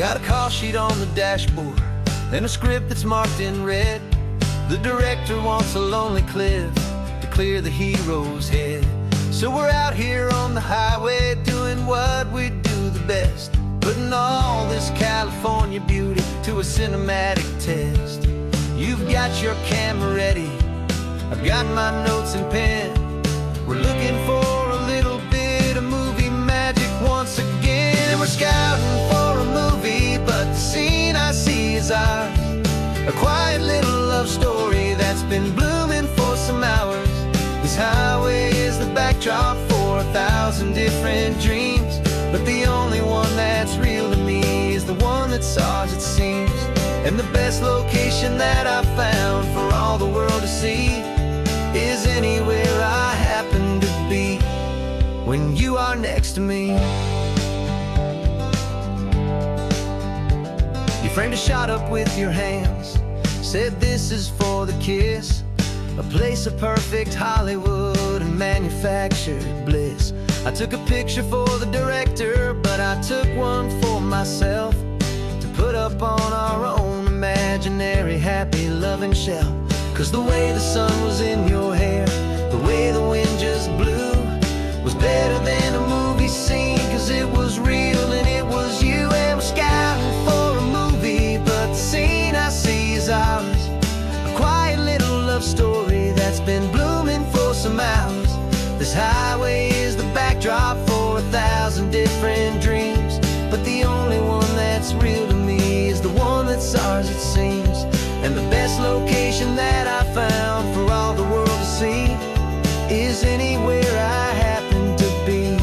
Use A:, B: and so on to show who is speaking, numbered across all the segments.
A: Got a call sheet on the dashboard and a script that's marked in red. The director wants a lonely cliff to clear the hero's head. So we're out here on the highway doing what we do the best, putting all this California beauty to a cinematic test. You've got your camera ready, I've got my notes and pen. We're looking for a little bit of movie magic once again. We're scouting for a movie, but the scene I see is ours. A quiet little love story that's been blooming for some hours. This highway is the backdrop for 1,000 different dreams, but the only one that's real to me is the one that's ours, it seems. And the best location that I've found for all the world to see is anywhere I happen to be when you are next to me. You framed a shot up with your hands, said this is for the kiss, a place of perfect Hollywood and manufactured bliss. I took a picture for the director, but I took one for myself to put up on our own imaginary happy loving shelf. Cause the way the sun was in your hair, the way the wind just blew, was better than a movie scene, cause it was real and it was you. And we're scouting for a movie, but the scene I see is ours. A quiet little love story that's been blooming for some hours. This highway is the backdrop for 1,000 different dreams, but the only one that's real to me is the one that's ours, it seems. And the best location that I found for all the world to see is anywhere I happen to be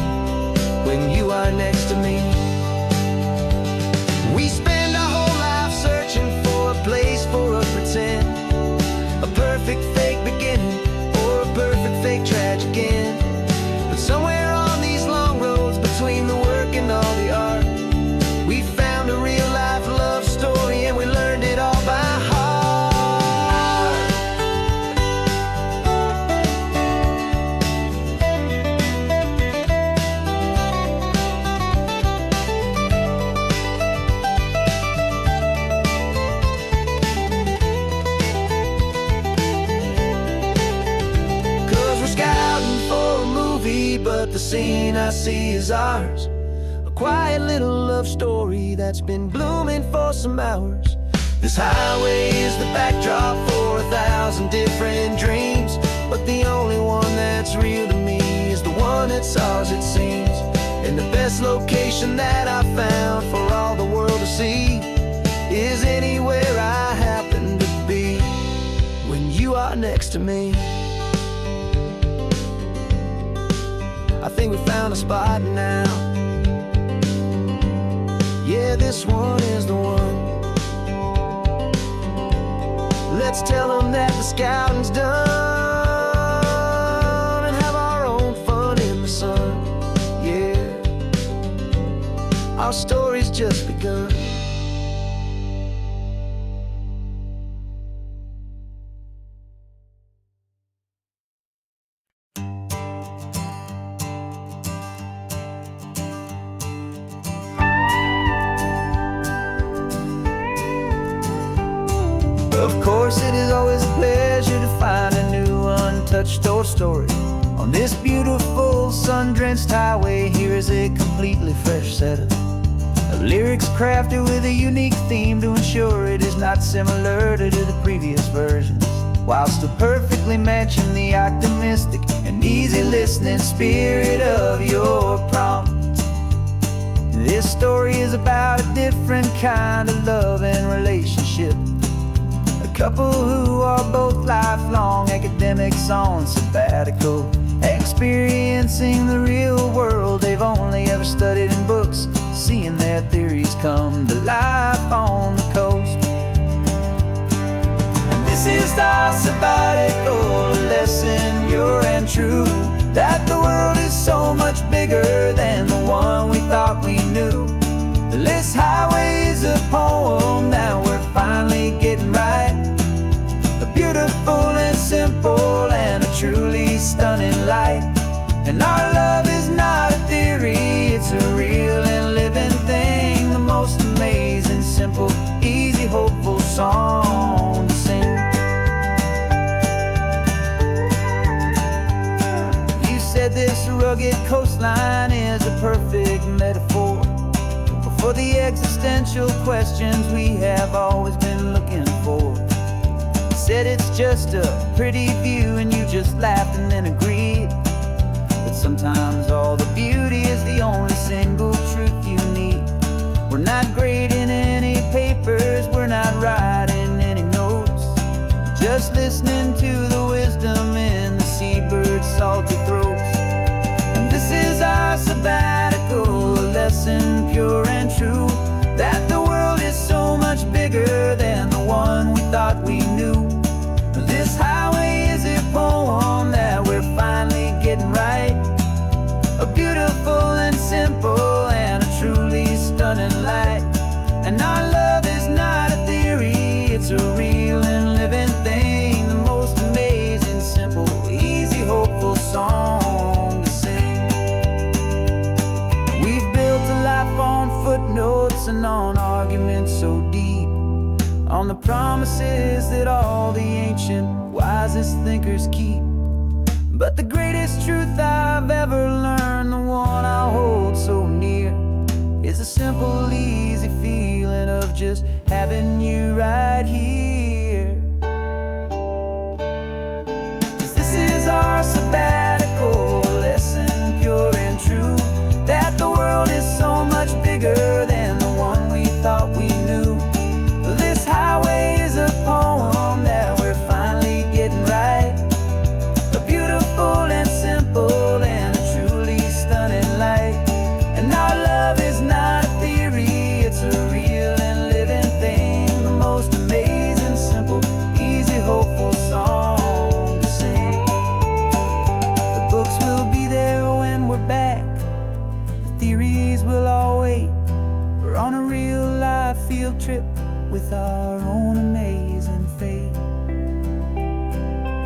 A: when you are next to me. We spend our whole life searching for a place for a pretend, a perfect fake beginning or a perfect fake tragic end. But somewhere on these long roads between the work and all the art, we found a real life love story and we learned it all by heart. But the scene I see is ours. A quiet little love story that's been blooming for some hours. This highway is the backdrop for 1,000 different dreams, but the only one that's real to me is the one that's ours, it seems. And the best location that I found for all the world to see is anywhere I happen to be when you are next to me. I think we found a spot now. Yeah, this one is the one. Let's tell them that the scouting's done and have our own fun in the sun. Yeah, our story's just begun. Of course, it is always a pleasure to find a new untouched old story. On this beautiful sun-drenched highway, here is a completely fresh set of lyrics crafted with a unique theme to ensure it is not similar to the previous versions, while still perfectly matching the optimistic and easy listening spirit of your prompt. This story is about a different kind of love and relationship. A couple who are both lifelong academics on sabbatical, experiencing the real world they've only ever studied in books, seeing their theories come to life on the coast. And this is our sabbatical lesson, pure and true, that the world is so much bigger than the one we thought we knew. This highway is a poem that we're finally getting right. A beautiful and simple and a truly stunning light. And our love is not a theory, it's a real and living thing, the most amazing rugged coastline is a perfect metaphor for the existential questions we have always been looking for. Said it's just a pretty view and you just laughed and then agreed. But sometimes all the beauty is the only single truth you need. We're not grading any papers, we're not writing any notes, just listening to the wisdom in the seabird's salty throats. And this is our sabbatical, a lesson pure and true, that the world is so much bigger than the one we thought we knew. This highway is a poem that we're finally getting right, a beautiful and simple and a truly stunning light. And our love is not a theory, it's a real and living thing, the most amazing, simple, easy, hopeful song to sing. We've built a life on footnotes and on arguments so deep, on the promises that all the ancient, wisest thinkers keep. But the greatest truth I've ever learned, the one I hold so near, is a simple, easy feeling of just having you right here. 'Cause this is our sabbatical, lesson pure and true, that the world is so much bigger than the one we thought we knew. This highway is a poem that we're finally getting right, a beautiful and simple and a truly stunning light. And our love is not a theory, it's a real and living thing, the most amazing, simple, easy, hopeful song to sing. The books will be there when we're back, the theories will all wait. We're on a real life field trip with our own amazing fate,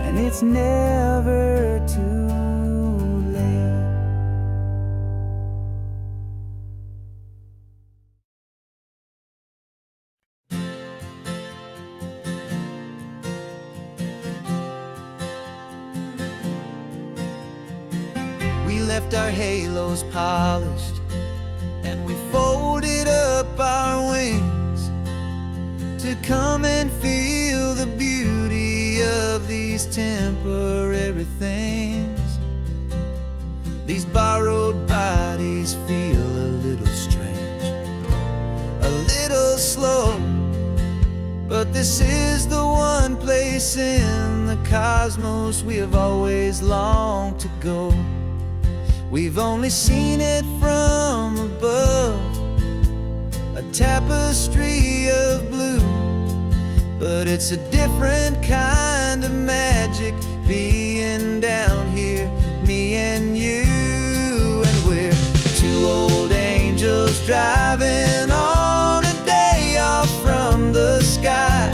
A: and it's never too late. We left our halos polished and we folded up our wings to come and feel the beauty of these temporary things. These borrowed bodies feel a little strange, a little slow, but this is the one place in the cosmos we have always longed to go. We've only seen it from above, a tapestry of blue, but it's a different kind of magic being down here, me and you. And we're two old angels driving on a day off from the sky,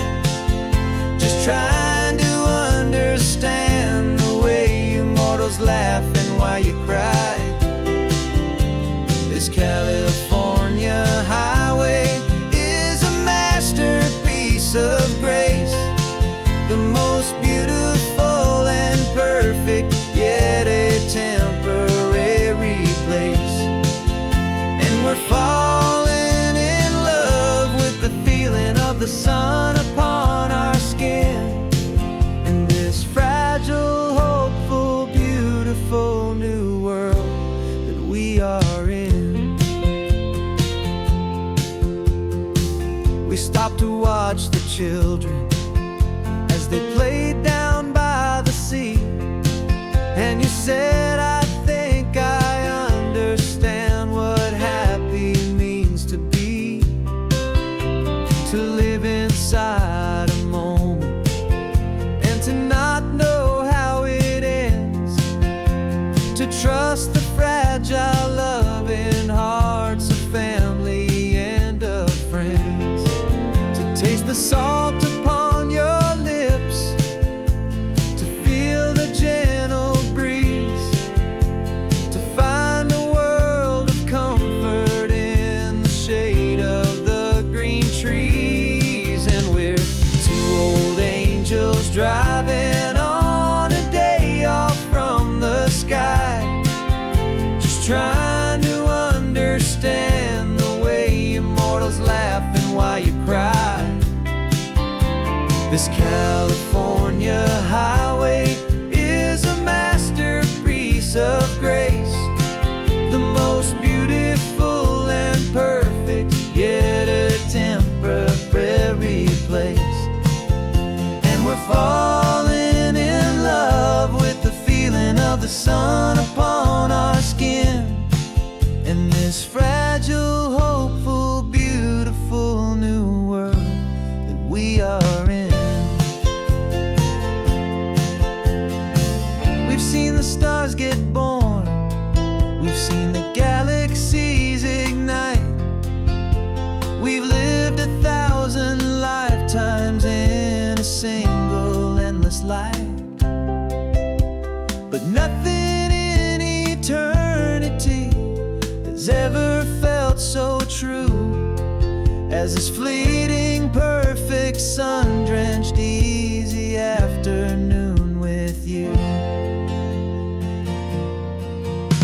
A: just trying to understand the way you mortals laugh and why you cry. This California highway is a masterpiece of grace, the most beautiful and perfect, yet a temporary place. And we're falling in love with the feeling of the sun upon our skin, in this fragile, hopeful, beautiful new world that we are in. We stopped to watch the children as they played down by the sea, and you said, I think I understand what happy means to be, to live inside a moment and to not know how it ends, to trust the fragile loving hearts of family and of friends, to taste the salt upon your lips, to feel the gentle breeze, to find a world of comfort in the shade of the green trees. And we're two old angels driving on a day off from the sky, We've seen the stars get born, we've seen the galaxies ignite. We've lived 1,000 lifetimes in a single endless life. But nothing in eternity has ever felt so true as this fleeting, perfect, sun-drenched, easy afternoon with you.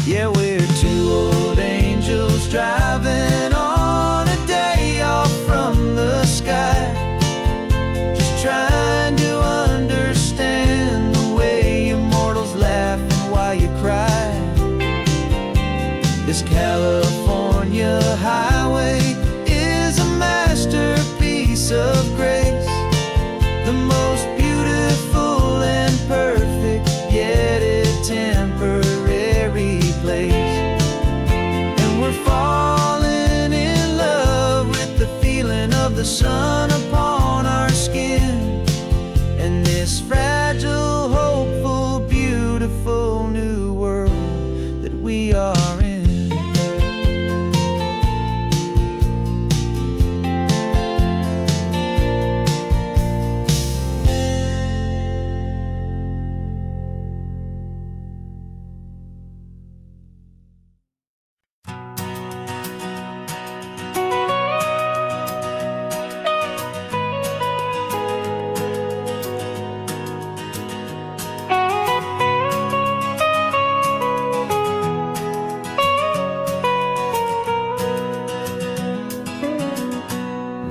A: Yeah, we're two old angels driving on a day off from the sky, just trying to understand the way you mortals laugh and why you cry. This California highway is a masterpiece of grace, the most beautiful and perfect, yet a temporary place. And we're falling in love with the feeling of the sun upon our skin, and this fragile, hopeful, beautiful new world that we are in.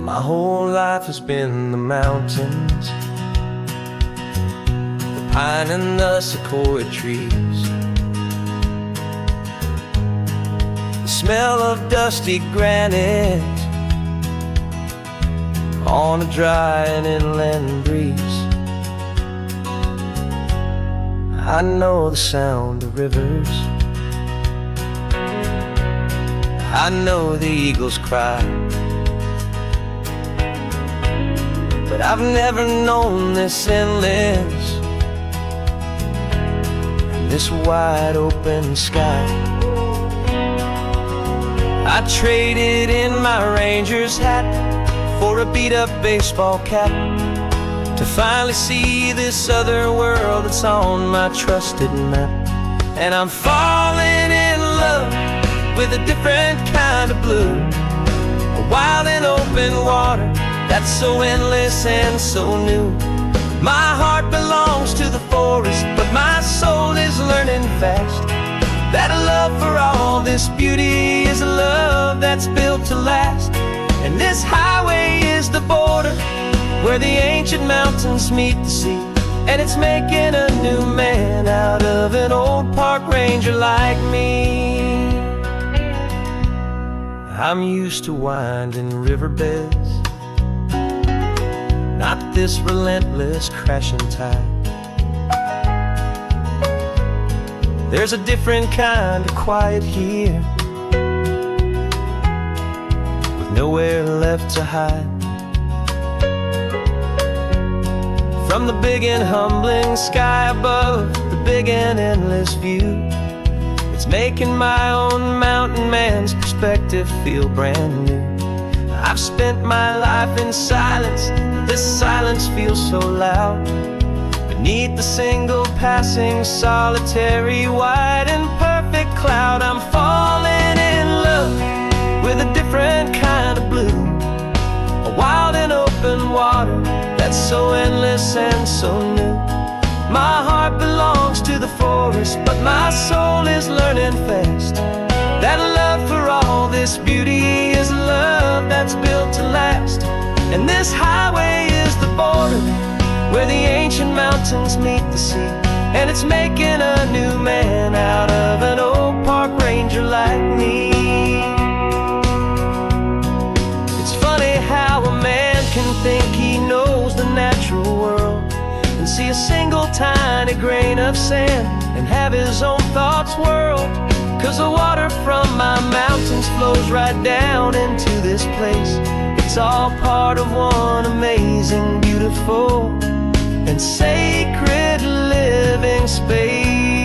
B: My whole life has been the mountains, the pine and the sequoia trees, the smell of dusty granite on a dry and inland breeze. I know the sound of rivers, I know the eagles cry, but I've never known this endless and this wide open sky. I traded in my Ranger's hat for a beat-up baseball cap to finally see this other world that's on my trusted map. And I'm falling in love with a different kind of blue, a wild and open water that's so endless and so new. My heart belongs to the forest, but my soul is learning fast that a love for all this beauty is a love that's built to last. And this highway is the border where the ancient mountains meet the sea, and it's making a new man out of an old park ranger like me. I'm used to winding riverbeds, not this relentless crashing tide. There's a different kind of quiet here, with nowhere left to hide. From the big and humbling sky above, the big and endless view, it's making my own mountain man's perspective feel brand new. I've spent my life in silence, this silence feels so loud. Beneath the single passing solitary white and perfect cloud, I'm falling in love with a different kind of blue, a wild and open water that's so endless and so new. My heart belongs to the forest, but my soul is learning fast that a love for all this beauty is a love that's built to last. And this highway is the border where the ancient mountains meet the sea, and it's making a new man out of an old park ranger like me. It's funny how a man can think he knows the natural world and see a single tiny grain of sand and have his own thoughts whirl. 'Cause the water from my mountains flows right down into this place. It's all part of one amazing, beautiful, and sacred living space.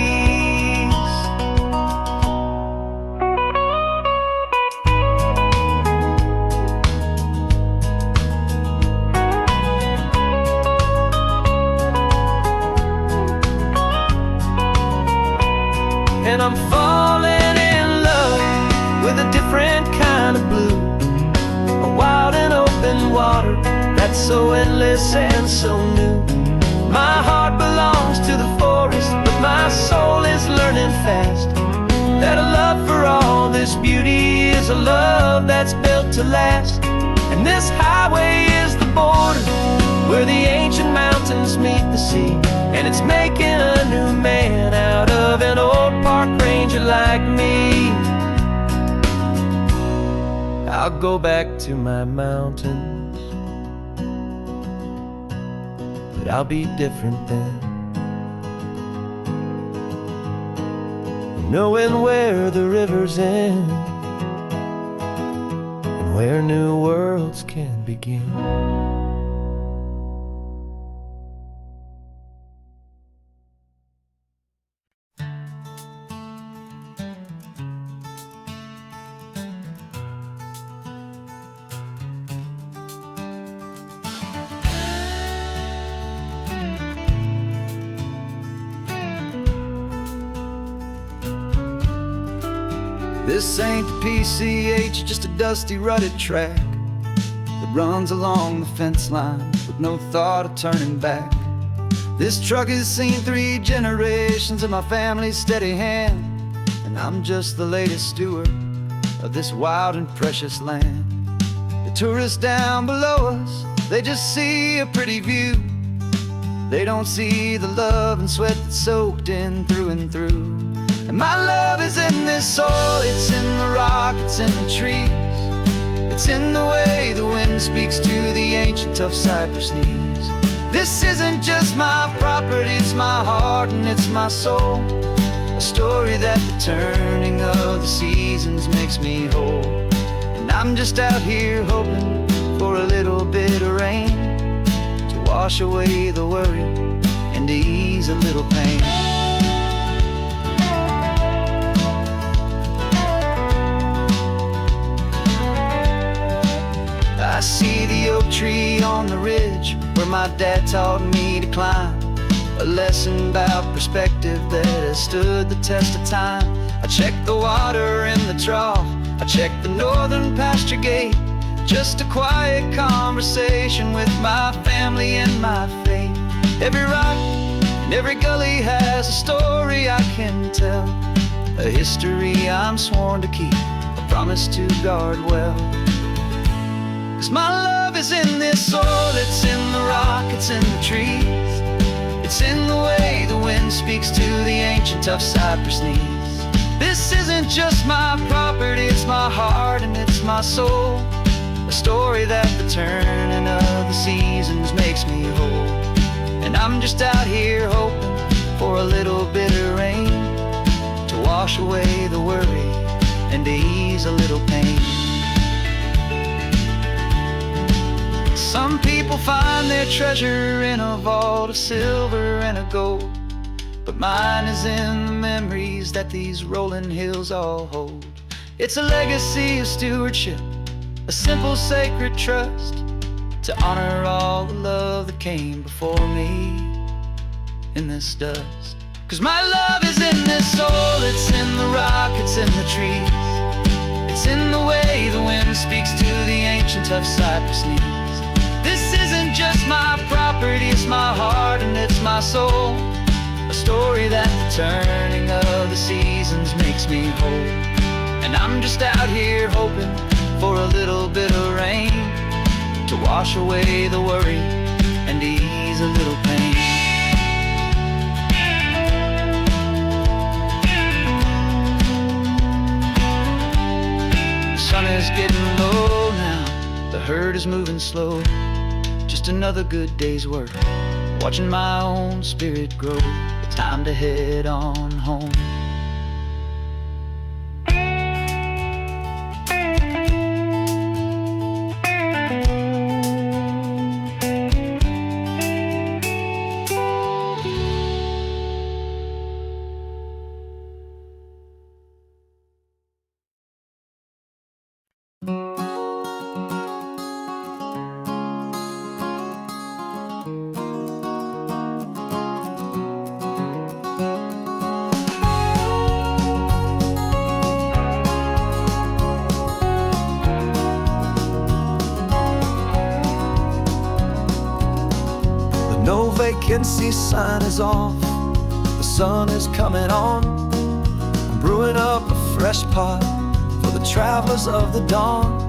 B: and I'm falling in love with a different kind of blue. A wild and open water that's so endless and so new. My heart belongs to the forest, but my soul is learning fast that a love for all this beauty is a love that's built to last. And this highway is the border where the ancient mountains meet the sea, and it's making a new man out of an old park ranger like me. I'll go back to my mountains, but I'll be different then, knowing where the rivers end and where new worlds can begin.
A: This ain't the PCH, just a dusty, rutted track that runs along the fence line with no thought of turning back. This truck has seen 3 generations of my family's steady hand, and I'm just the latest steward of this wild and precious land. The tourists down below us, they just see a pretty view. They don't see the love and sweat that's soaked in through and through. And my love is in this soil, it's in the rock, it's in the trees. It's in the way the wind speaks to the ancient tough cypress knees. This isn't just my property, it's my heart and it's my soul. A story that the turning of the seasons makes me whole. And I'm just out here hoping for a little bit of rain to wash away the worry and to ease a little pain. I see the oak tree on the ridge where my dad taught me to climb. A lesson about perspective that has stood the test of time. I check the water in the trough, I check the northern pasture gate. Just a quiet conversation with my family and my faith. Every rock and every gully has a story I can tell, a history I'm sworn to keep, a promise to guard well. 'Cause my love is in this soil, it's in the rock, it's in the trees. It's in the way the wind speaks to the ancient tough cypress knees. This isn't just my property, it's my heart and it's my soul. A story that the turning of the seasons makes me whole. And I'm just out here hoping for a little bit of rain to wash away the worry and to ease a little pain. Some people find their treasure in a vault of silver and of gold, but mine is in the memories that these rolling hills all hold. It's a legacy of stewardship, a simple sacred trust, to honor all the love that came before me in this dust. 'Cause my love is in this soul, it's in the rock, it's in the trees. It's in the way the wind speaks to the ancient tough cypress knees. This isn't just my property, it's my heart and it's my soul. A story that the turning of the seasons makes me whole. And I'm just out here hoping for a little bit of rain to wash away the worry and ease a little pain. The sun is getting low now, the herd is moving slow. Just another good day's work, watching my own spirit grow. Time to head on home. emergency sign is off. The sun is coming on. I'm brewing up a fresh pot for the travelers of the dawn.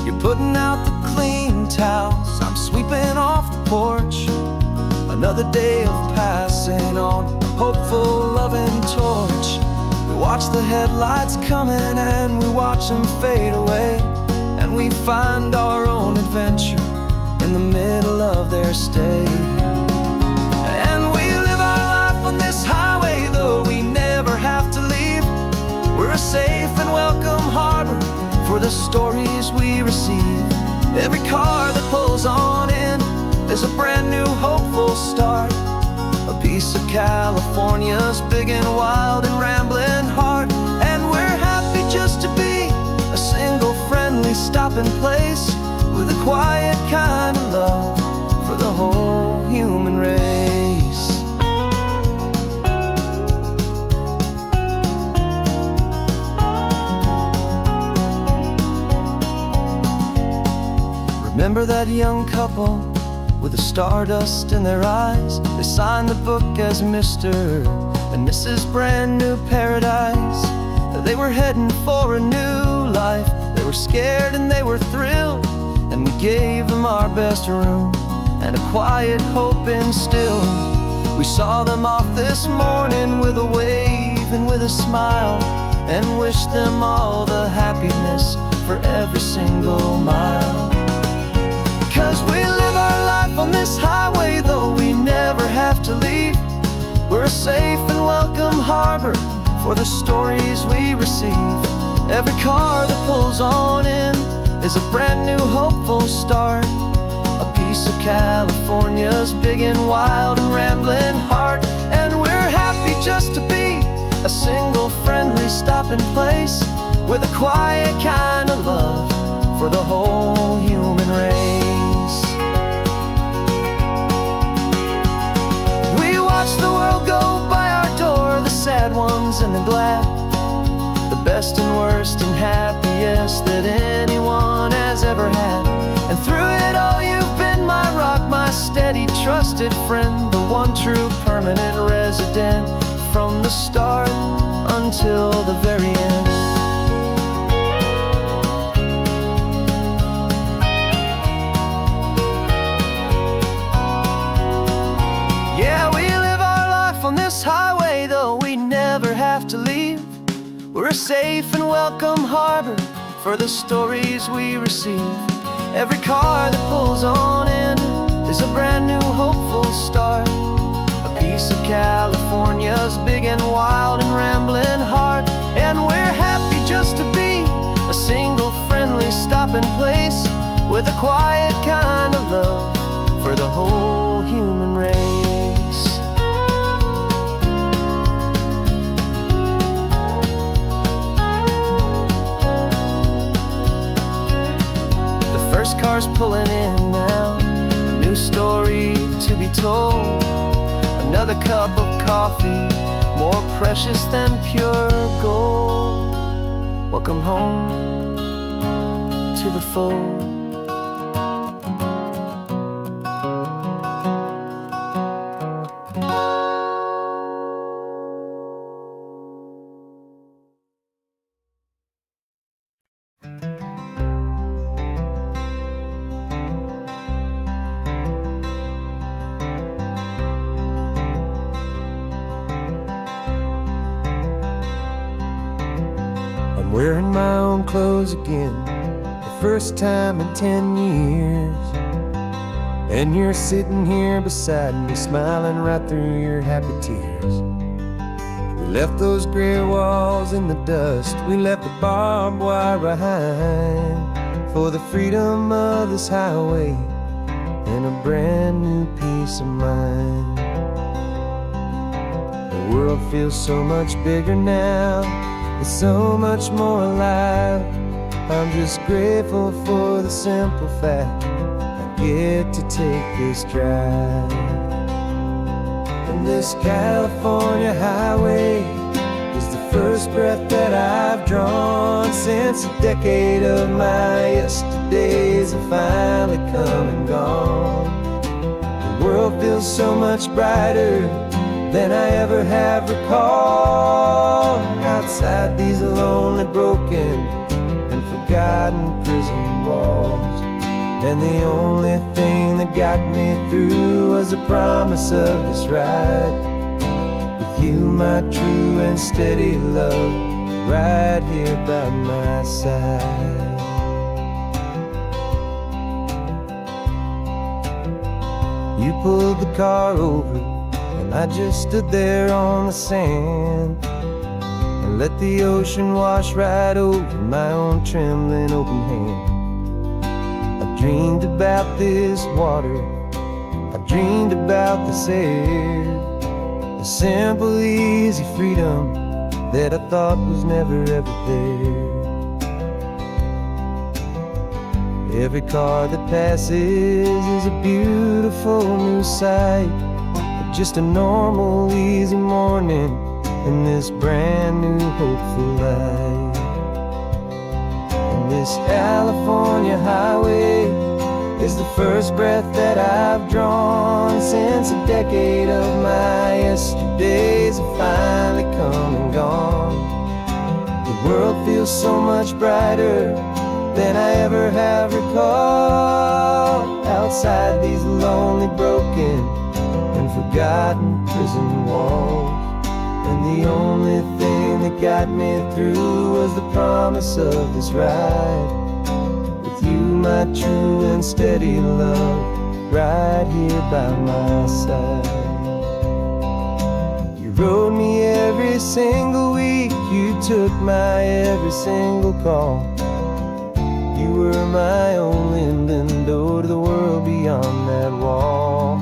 A: You're putting out the clean towels, I'm sweeping off the porch. Another day of passing on a hopeful, loving torch. We watch the headlights coming and we watch them fade away, and we find our own adventure in the middle of their stay. And we live our life on this highway, though we never have to leave. We're a safe and welcome harbor for the stories we receive. Every car that pulls on in is a brand new hopeful start. A piece of California's big and wild and rambling heart. And we're happy just to be a single friendly stopping place, with a quiet kind of love for the whole human race. Remember that young couple with the stardust in their eyes? They signed the book as Mr. and Mrs. Brand New Paradise. They were heading for a new life. They were scared and they were thrilled, and we gave them our best room and a quiet hope instilled. We saw them off this morning with a wave and with a smile, and wished them all the happiness for every single mile. 'Cause we live our life on this highway, though we never have to leave. We're a safe and welcome harbor for the stories we receive. Every car that pulls on in is a brand new hopeful start. A piece of California's big and wild and rambling heart. And we're happy just to be a single friendly stopping place, with a quiet kind of love for the whole human race. We watch the world go by our door, the sad ones and the glad, the best and worst and happiest that anyone has ever had. And through it all you've been my rock, my steady trusted friend, the one true permanent resident, from the start until the very end. Yeah, we live our life on this highway, though we never have to leave. We're a safe and welcome harbor for the stories we receive. Every car that pulls on in is a brand new hopeful start. A piece of California's big and wild and rambling heart. And we're happy just to be a single friendly stopping place, with a quiet kind of love for the whole human race. First car's pulling in now, a new story to be told. Another cup of coffee, more precious than pure gold. Welcome home to the fold.
B: Wearing my own clothes again, the first time in 10 years. And you're sitting here beside me, smiling right through your happy tears. We left those gray walls in the dust, we left the barbed wire behind, for the freedom of this highway and a brand new peace of mind. The world feels so much bigger now, it's so much more alive. I'm just grateful for the simple fact I get to take this drive. And this California highway is the first breath that I've drawn since a decade of my yesterdays have finally come and gone. world feels so much brighter than I ever have recalled. Outside these lonely, broken, and forgotten prison walls. And the only thing that got me through was the promise of this ride with you, my true and steady love, right here by my side. You pulled the car over, and I just stood there on the sand and let the ocean wash right over my own trembling open hand. I dreamed about this water, I dreamed about this air, the simple, easy freedom that I thought was never ever there. Every car that passes is a beautiful new sight, but just a normal, easy morning in this brand new, hopeful life. And this California highway is the first breath that I've drawn since a decade of my yesterdays have finally come and gone. The world feels so much brighter than I ever have recalled. Outside these lonely, broken, and forgotten prison walls. And the only thing that got me through was the promise of this ride with you, my true and steady love, right here by my side. You rode me every single week, you took my every single call. You were my only window to the world beyond that wall.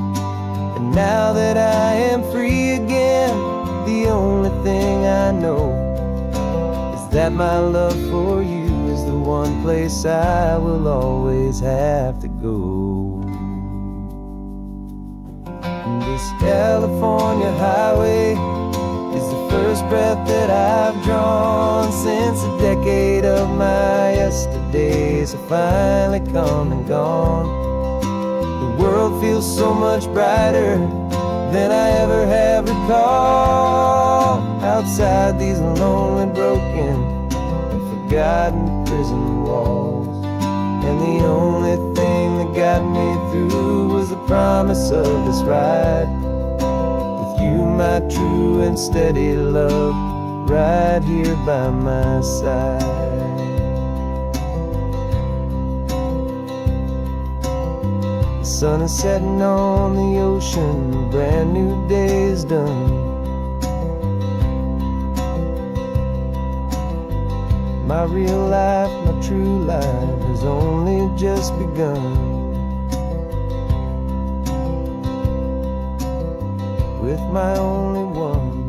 B: And now that I am free again, the only thing I know is that my love for you is the one place I will always have to go. And this California highway is the first breath that I've drawn since a decade of my yesterdays have finally come and gone. The world feels so much brighter than I ever have recalled. Outside these lonely, broken, and forgotten prison walls. And the only thing that got me through was the promise of this ride with you, my true and steady love, right here by my side. The sun is setting on the ocean, a brand new day is done. My real life, my true life has only just begun. With my only one.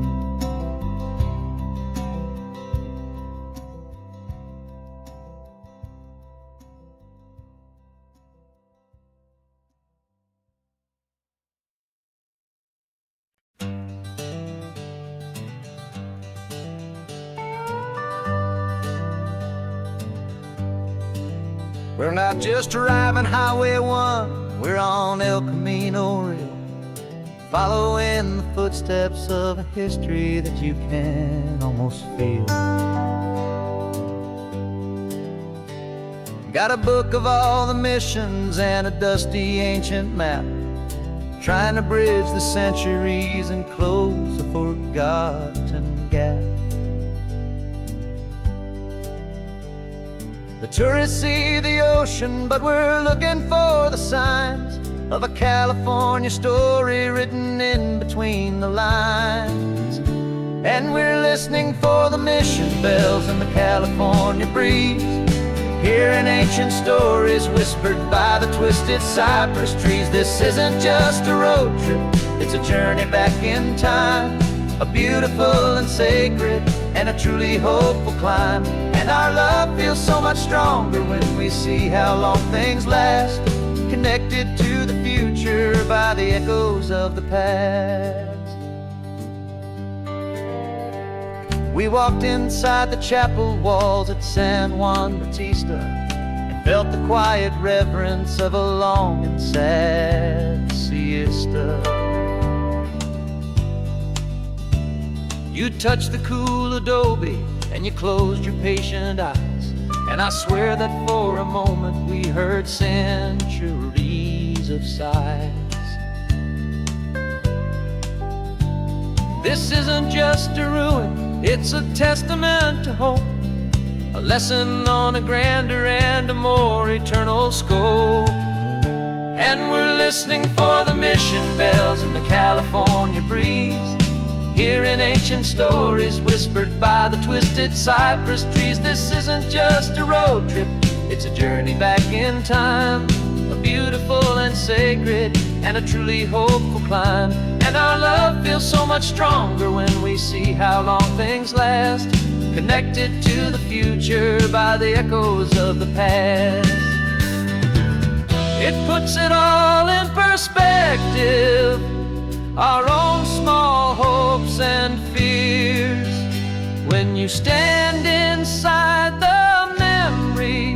A: We're not just driving Highway 1, we're on El Camino Real, following the footsteps of a history that you can almost feel. Got a book of all the missions and a dusty ancient map, trying to bridge the centuries and close a forgotten gap. The tourists see the ocean, but we're looking for the signs of a California story written in between the lines. And we're listening for the mission bells in the California breeze, hearing ancient stories whispered by the twisted cypress trees. This isn't just a road trip, it's a journey back in time, a beautiful and sacred and a truly hopeful climb. And our love feels so much stronger when we see how long things last, connected to the future by the echoes of the past. We walked inside the chapel walls at San Juan Bautista and felt the quiet reverence of a long and sad
B: siesta. You touched the cool adobe and you closed your patient eyes, and I swear that for a moment we heard centuries of sighs. This isn't just a ruin, it's a testament to hope, a lesson on a grander and a more eternal scope. And we're listening for the mission bells in the California breeze, hearing ancient stories whispered by the twisted cypress trees. This isn't just a road trip, it's a journey back in time, a beautiful and sacred and a truly hopeful climb. And our love feels so much stronger when we see how long things last, connected to the future by the echoes of the past. It puts it all in perspective, our own small hopes and fears, when you stand inside the memory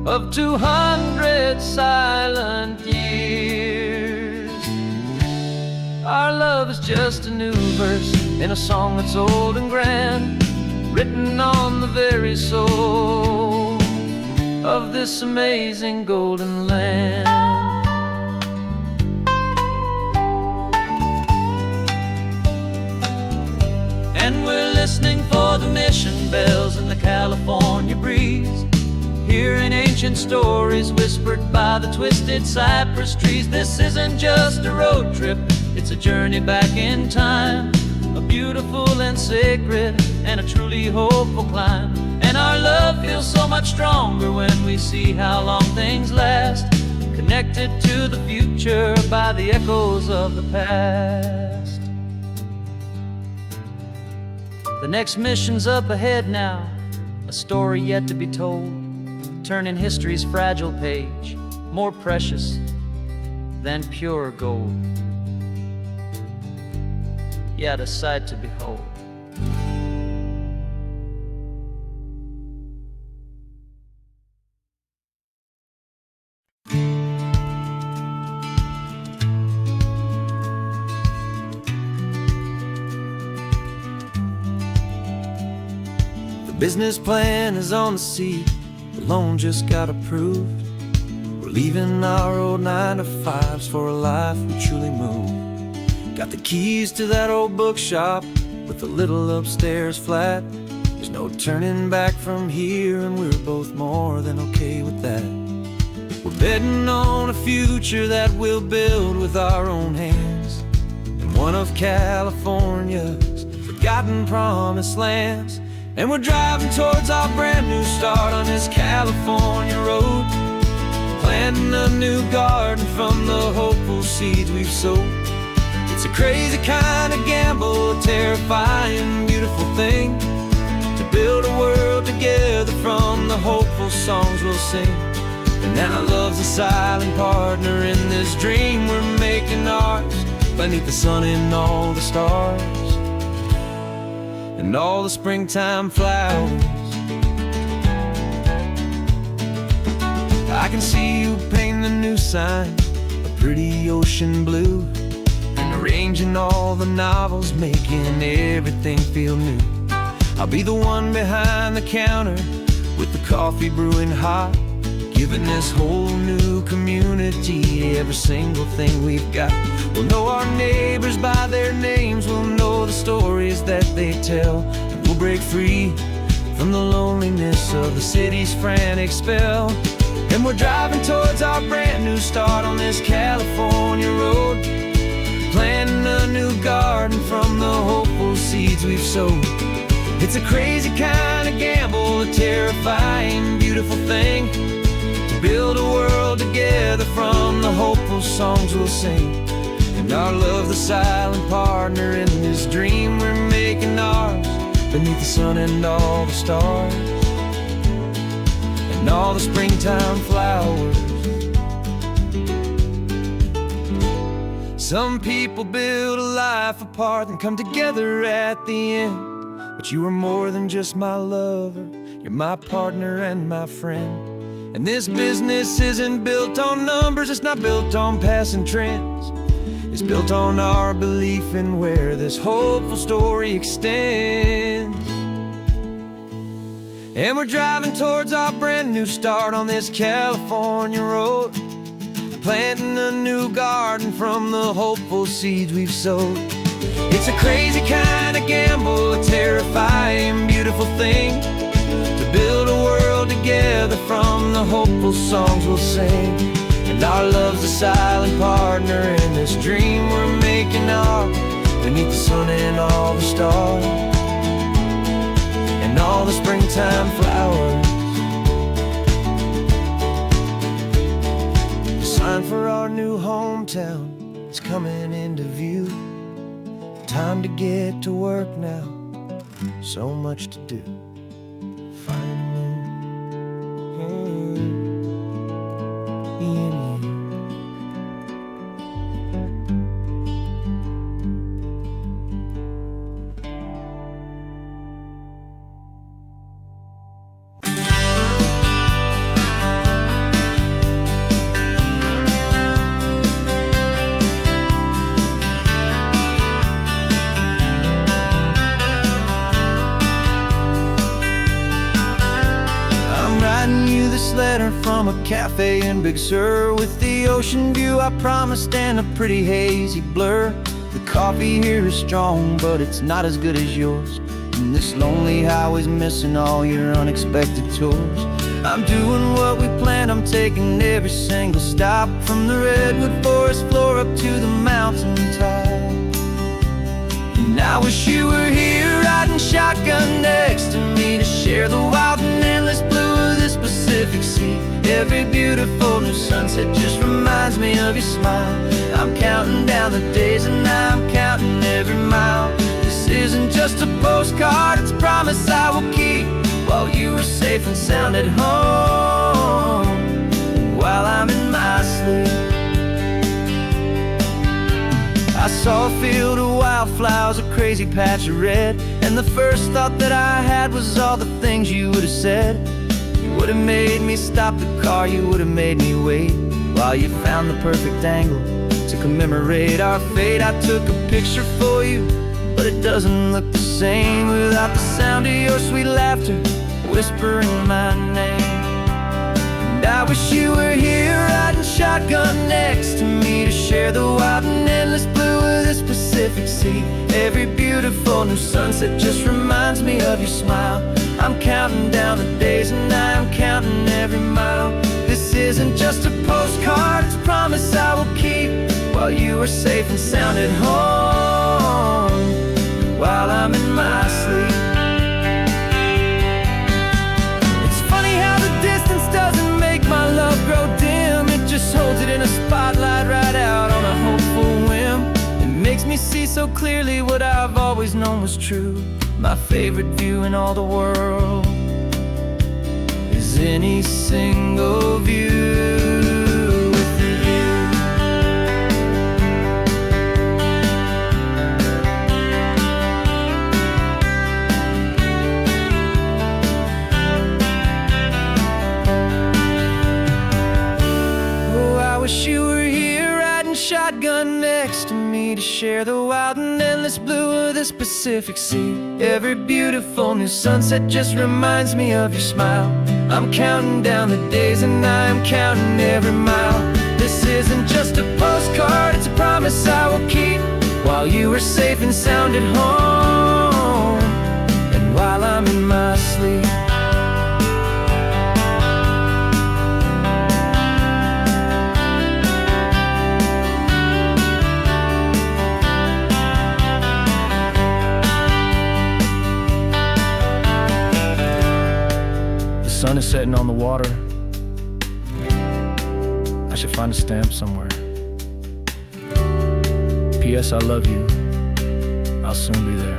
B: of 200 silent years. Our love is just a new verse in a song that's old and grand, written on the very soul of this amazing golden land. And we're listening for the mission bells in the California breeze, hearing ancient stories whispered by the twisted cypress trees. This isn't just a road trip, it's a journey back in time, a beautiful and sacred and a truly hopeful climb. And our love feels so much stronger when we see how long things last, connected to the future by the echoes of the past. The next mission's up ahead now, a story yet to be told, turning history's fragile page more precious than pure gold. Yet a sight to behold.
A: The business plan is on the seat, the loan just got approved. We're leaving our old 9-to-5s for a life we truly move. Got the keys to that old bookshop with the little upstairs flat. There's no turning back from here, and we're both more than okay with that. We're betting on a future that we'll build with our own hands, in one of California's forgotten promised lands. And we're driving towards our brand new start on this California road, planting a new garden from the hopeful seeds we've sowed. It's a crazy kind of gamble, a terrifying, beautiful thing, to build a world together from the hopeful songs we'll sing. And now love's a silent partner in this dream we're making ours, beneath the sun and all the stars and all the springtime flowers. I can see you painting a new sign, a pretty ocean blue, arranging all the novels, making everything feel new. I'll be the one behind the counter with the coffee brewing hot, giving this whole new community every single thing we've got. We'll know our neighbors by their names, we'll know the stories that they tell, and we'll break free from the loneliness of the city's frantic spell. And we're driving towards our brand new start on this California road, planting a new garden from the hopeful seeds we've sowed. It's a crazy kind of gamble, a terrifying, beautiful thing, to build a world together from the hopeful songs we'll sing. And our love's the silent partner in this dream we're making ours, beneath the sun and all the stars and all the springtime flowers. Some people build a life apart and come together at the end, but you are more than just my lover, you're my partner and my friend.
B: And this business isn't built on numbers, it's not built on passing trends. It's built on our belief in where this hopeful story extends. And we're driving towards our brand new start on this California road, planting a new garden from the hopeful seeds we've sowed. It's a crazy kind of gamble, a terrifying, beautiful thing, to build a world together from the hopeful songs we'll sing. And our love's a silent partner in this dream we're making ours, beneath the sun and all the stars, and all the springtime flowers. The sign for our new hometown is coming into view. Time to get to work now, so much to do. Finding in you. You this letter from a cafe in Big Sur, with the ocean view I promised and a pretty hazy blur. The coffee here is strong, but it's not as good as yours, and this lonely highway's missing all your unexpected tours. I'm doing what we planned, I'm taking every single stop, from the redwood forest floor up to the mountain top. And I wish you were here riding shotgun next to me, to share the wild and endless blue of this Pacific Sea. Every beautiful new sunset just reminds me of your smile. I'm counting down the days and I'm counting every mile. This isn't just a postcard, it's a promise I will keep, while you are safe and sound at home, and while I'm in my sleep. I saw a field of wildflowers, a crazy patch of red, and the first thought that I had was all the things you would have said. You would have made me stop the car, you would have made me wait, while you found the perfect angle to commemorate our fate. I took a picture for you, but it doesn't look the same without the sound of your sweet laughter whispering my name. And I wish you were here riding shotgun next to me, to share the wild and endless blue of this Pacific Sea. Every beautiful new sunset just reminds me of your smile. I'm counting down the days and I'm counting every mile. This isn't just a postcard, it's a promise I will keep, while you are safe and sound at home, while I'm in my sleep. It's funny how the distance doesn't make my love grow dim, it just holds it in a spotlight right out on a hopeful whim. It makes me see so clearly what I've always known was true. My favorite view in all the world is any single view with you. Oh, I wish you were here riding shotgun next to me, to share the wild and endless blue of this Pacific Sea. Every beautiful new sunset just reminds me of your smile. I'm counting down the days and I'm counting every mile. This isn't just a postcard, it's a promise I will keep, while you are safe and sound at home, and while I'm in my sleep. The sun is setting on the water. I should find a stamp somewhere. P.S. I love you. I'll soon be there.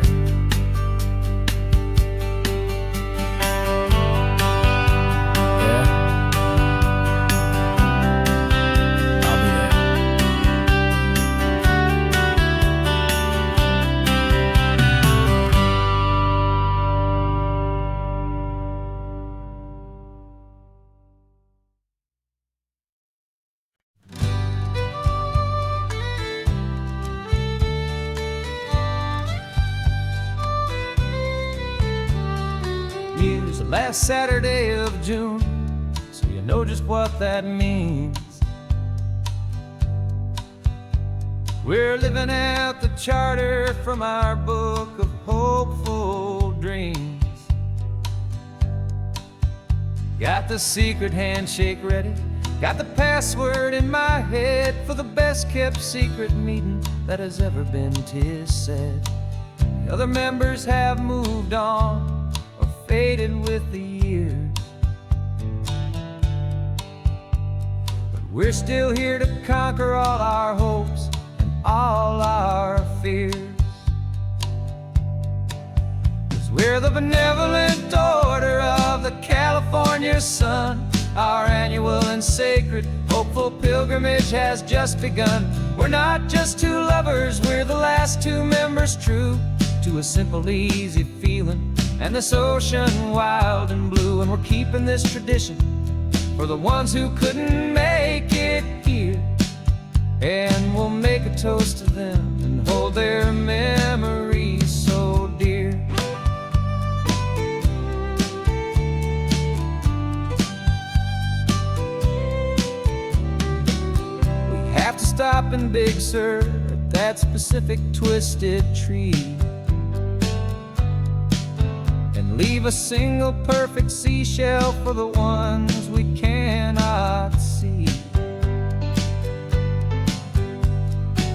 C: last Saturday of June, so you know just what that means. We're living out the charter from our book of hopeful dreams. Got the secret handshake ready, got the password in my head for the best kept secret meeting that has ever been, 'tis said. The other members have moved on or faded with the years, but we're still here to conquer all our hopes and all our fears. 'Cause we're the benevolent order of the California sun. Our annual and sacred hopeful pilgrimage has just begun. We're not just two lovers, we're the last two members true to a simple, easy feeling and this ocean wild and blue. And we're keeping this tradition for the ones who couldn't make it here, and we'll make a toast to them and hold their memories so dear. We have to stop in Big Sur at that specific twisted tree and leave a single perfect seashell for the ones we cannot see.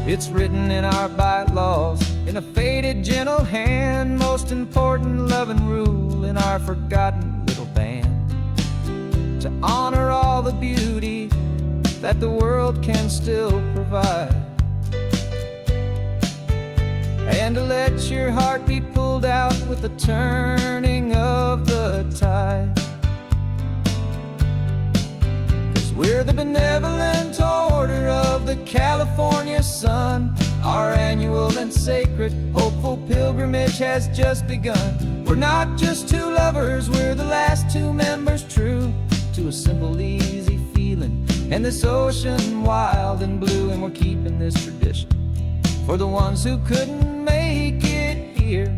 C: It's written in our bylaws in a faded gentle hand, most important loving rule in our forgotten little band, to honor all the beauty that the world can still provide, and to let your heart be pulled out with the turning of the tide. 'Cause we're the benevolent order of the California sun. Our annual and sacred hopeful pilgrimage has just begun. We're not just two lovers, we're the last two members true to a simple, easy feeling and this ocean wild and blue. And we're keeping this tradition for the ones who couldn't make it here,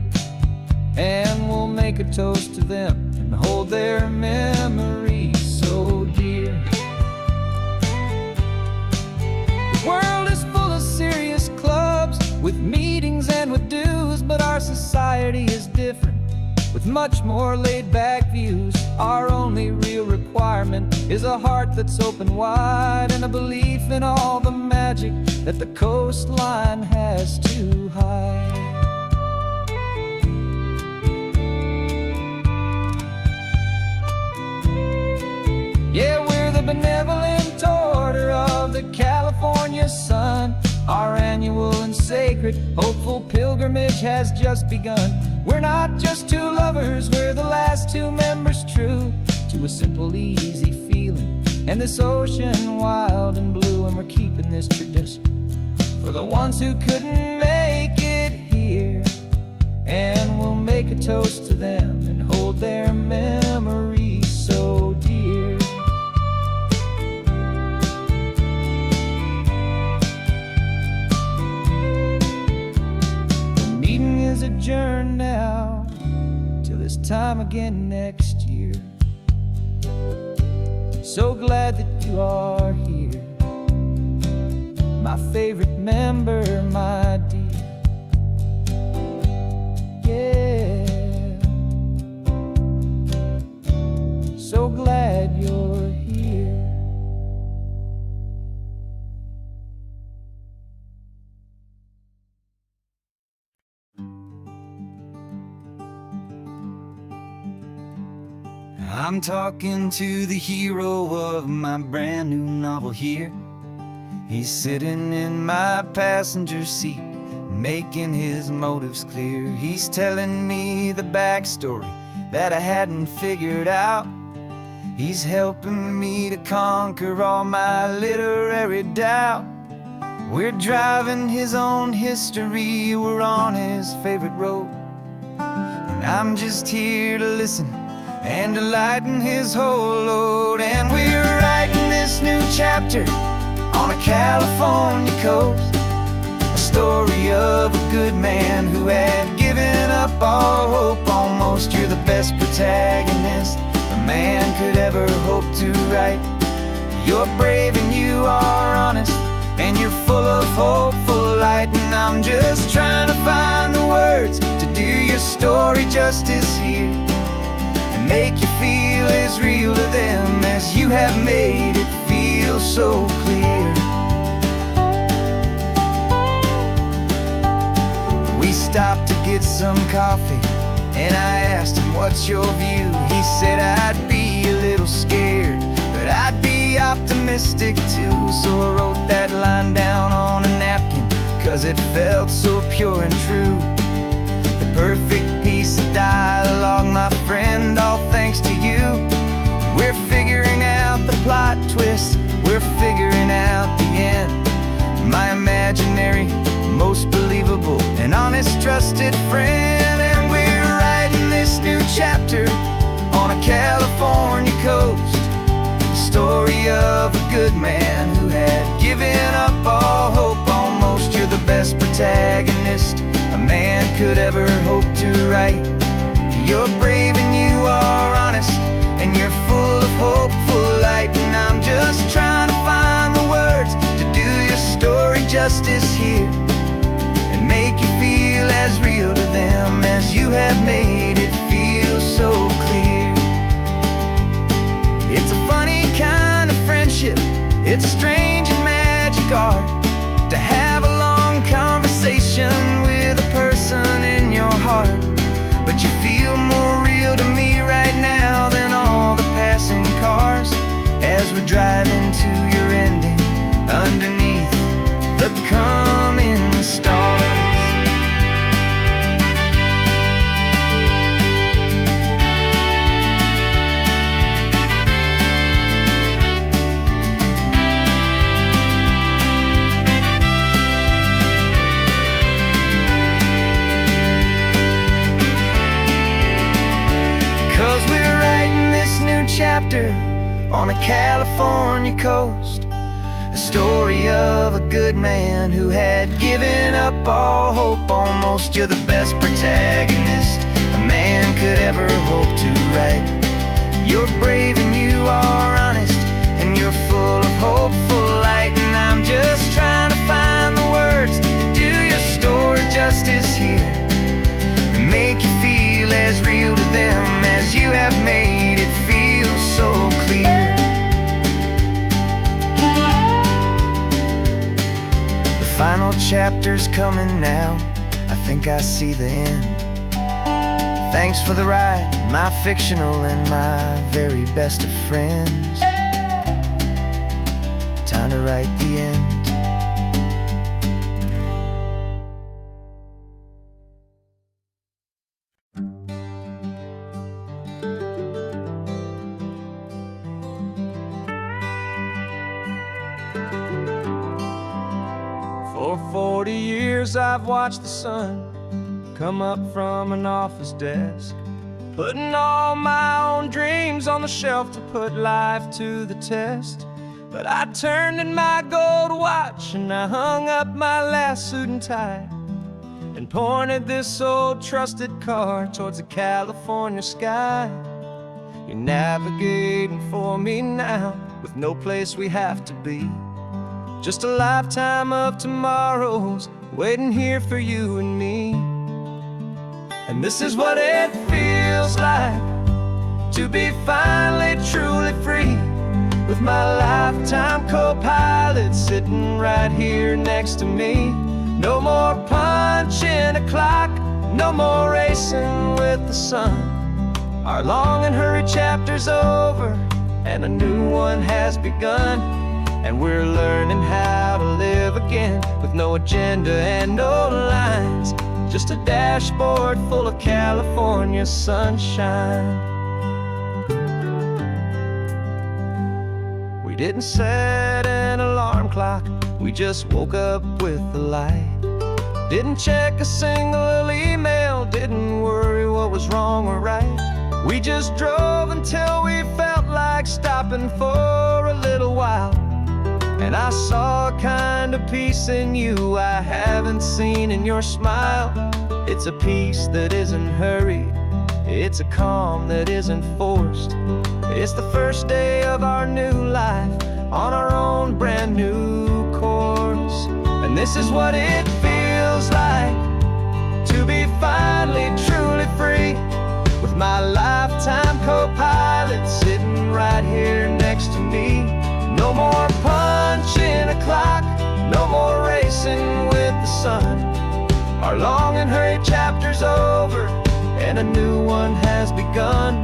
C: and we'll make a toast to them and hold their memories so dear. The world is full of serious clubs with meetings and with dues, but our society is different with much more laid-back views. Our only real requirement is a heart that's open wide and a belief in all the magic that the coastline has to hide. Yeah, we're the benevolent order of the California sun. Our annual and sacred hopeful pilgrimage has just begun. We're not just two lovers, we're the last two members true to a simple, easy feeling and this ocean wild and blue. And we're keeping this tradition for the ones who couldn't make it here, and we'll make a toast to them and hold their memories so dear. The meeting is adjourned now till this time again next year. So glad that you are here, my favorite member, my dear. Yeah, so glad you're here.
A: I'm talking to the hero of my brand new novel here. He's sitting in my passenger seat, making his motives clear. He's telling me the backstory that I hadn't figured out. He's helping me to conquer all my literary doubt. We're driving his own history, we're on his favorite road, and I'm just here to listen and to lighten his whole load. And we're writing this new chapter on a California coast, a story of a good man who had given up all hope almost almost. You're the best protagonist a man could ever hope to write. You're brave and you are honest, and you're full of hope, full of light. And I'm just trying to find the words to do your story justice here, and make you feel as real to them as you have made it feel so clear. We stopped to get some coffee, and I asked him, what's your view? He said, I'd be a little scared, but I'd be optimistic too. So I wrote that line down on a napkin, 'cause it felt so pure and true. The perfect piece of dialogue, my friend, all thanks to you. We're figuring out the plot twist, we're figuring out the end. My imaginary, most believable and honest trusted friend. And we're writing this new chapter on a California coast, the story of a good man who had given up all hope almost. You're the best protagonist a man could ever hope to write. You're brave and you are honest, and you're full of hope, full of light. And I'm just trying to find the words to do your story justice here, and make you feel as real to them as you have made it feel so clear. It's a funny kind of friendship, it's a strange and magic art to have a long conversation with a person in your heart. But you feel more real to me right now than all the passing cars, as we're driving to your ending underneath the coming stars. 'Cause we're writing this new chapter on a California coast, a story of a good man who had given up all hope almost. You're the best protagonist a man could ever hope to write. You're brave and you are honest, and you're full of hope, full of light. And I'm just trying to find the words to do your story justice here, and make you feel as real to them as you have made it feel so clear. The final chapter's coming now, I think I see the end. Thanks for the ride, my fictional and my very best of friends. Time to write the end.
B: For 40 years I've watched the sun come up from an office desk, putting all my own dreams on the shelf to put life to the test. But I turned in my gold watch and I hung up my last suit and tie, and pointed this old trusted car towards the California sky. You're navigating for me now, with no place we have to be, just a lifetime of tomorrows waiting here for you and me. And this is what it feels like to be finally truly free, with my lifetime co-pilot sitting right here next to me. No more punching a clock, no more racing with the sun. Our long and hurried chapter's over, and a new one has begun. And we're learning how to live again, with no agenda and no lines, just a dashboard full of California sunshine. We didn't set an alarm clock, we just woke up with the light. Didn't check a single email, didn't worry what was wrong or right. We just drove until we felt like stopping for a little while. And I saw a kind of peace in you I haven't seen in your smile. It's a peace that isn't hurried, It's a calm that isn't forced. It's the first day of our new life on our own brand new course. And this is what it feels like to be finally truly free, with my lifetime co-pilot sitting right here next to me. No more punching a clock, no more racing with the sun. Our long and hurried chapter's over, and a new one has begun.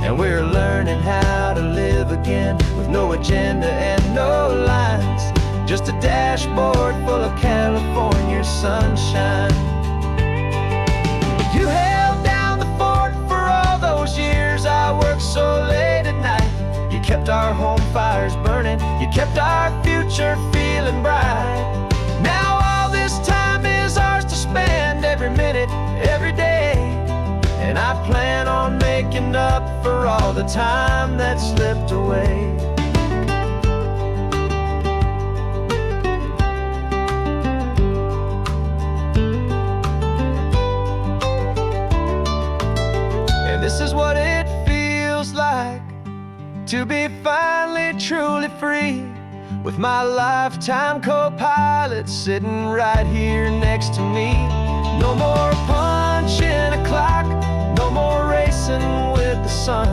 B: And we're learning how to live again, with no agenda and no lines, just a dashboard full of California sunshine. You held down the fort for all those years I worked so late at night. You kept our home fires burning, you kept our future feeling bright. Now all this time is ours to spend, every minute, every day. And I plan on making up for all the time that slipped away. And this is what it feels like to be finally truly free, with my lifetime co-pilot sitting right here next to me. No more punching a clock, no more racing with the sun.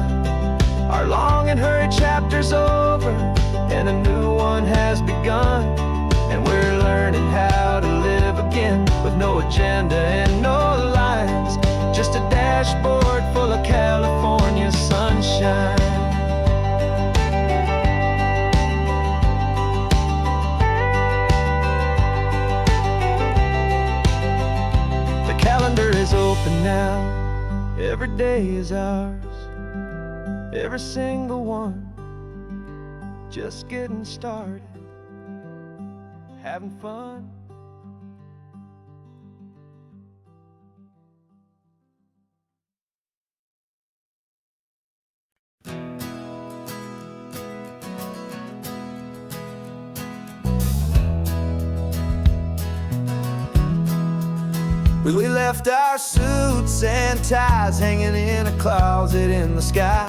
B: Our long and hurried chapter's over, and a new one has begun. And we're learning how to live again, with no agenda and no lines, just a dashboard full of California sunshine. The calendar is open now, every day is ours, every single one, just getting started, having fun.
A: We left our suits and ties hanging in a closet in the sky,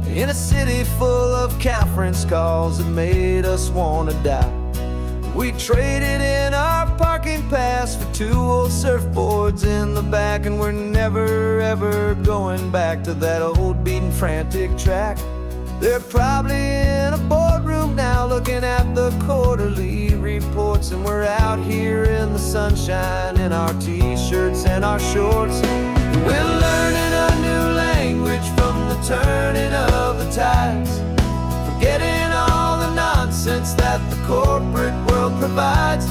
A: in a city full of conference calls that made us wanna die. We traded in our parking pass for 2 old surfboards in the back, and we're never ever going back to that old beaten frantic track. They're probably in a boardroom now looking at the quarterly reports, and we're out here in the sunshine in our t-shirts and our shorts. We're learning a new language from the turning of the tides, forgetting all the nonsense that the corporate world provides.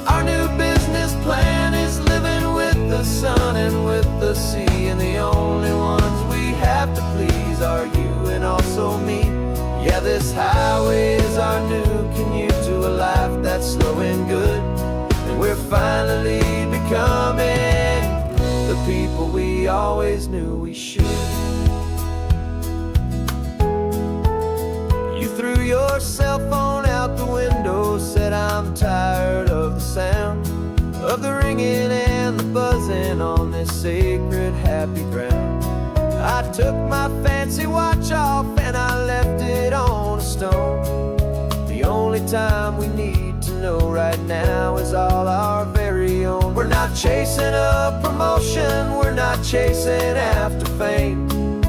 A: Our new business plan is living with the sun and with the sea, and the only ones we have to please are you and also me. Yeah, this highway is our new commute to a life that's slow and good, and we're finally becoming the people we always knew we should. You threw your cell phone out the window, said I'm tired of the sound of the ringing and the buzzing on this sacred happy ground. I took my fancy watch off and I left it on a stone. The only time we need to know right now is all our very own. We're not chasing a promotion, we're not chasing after fame,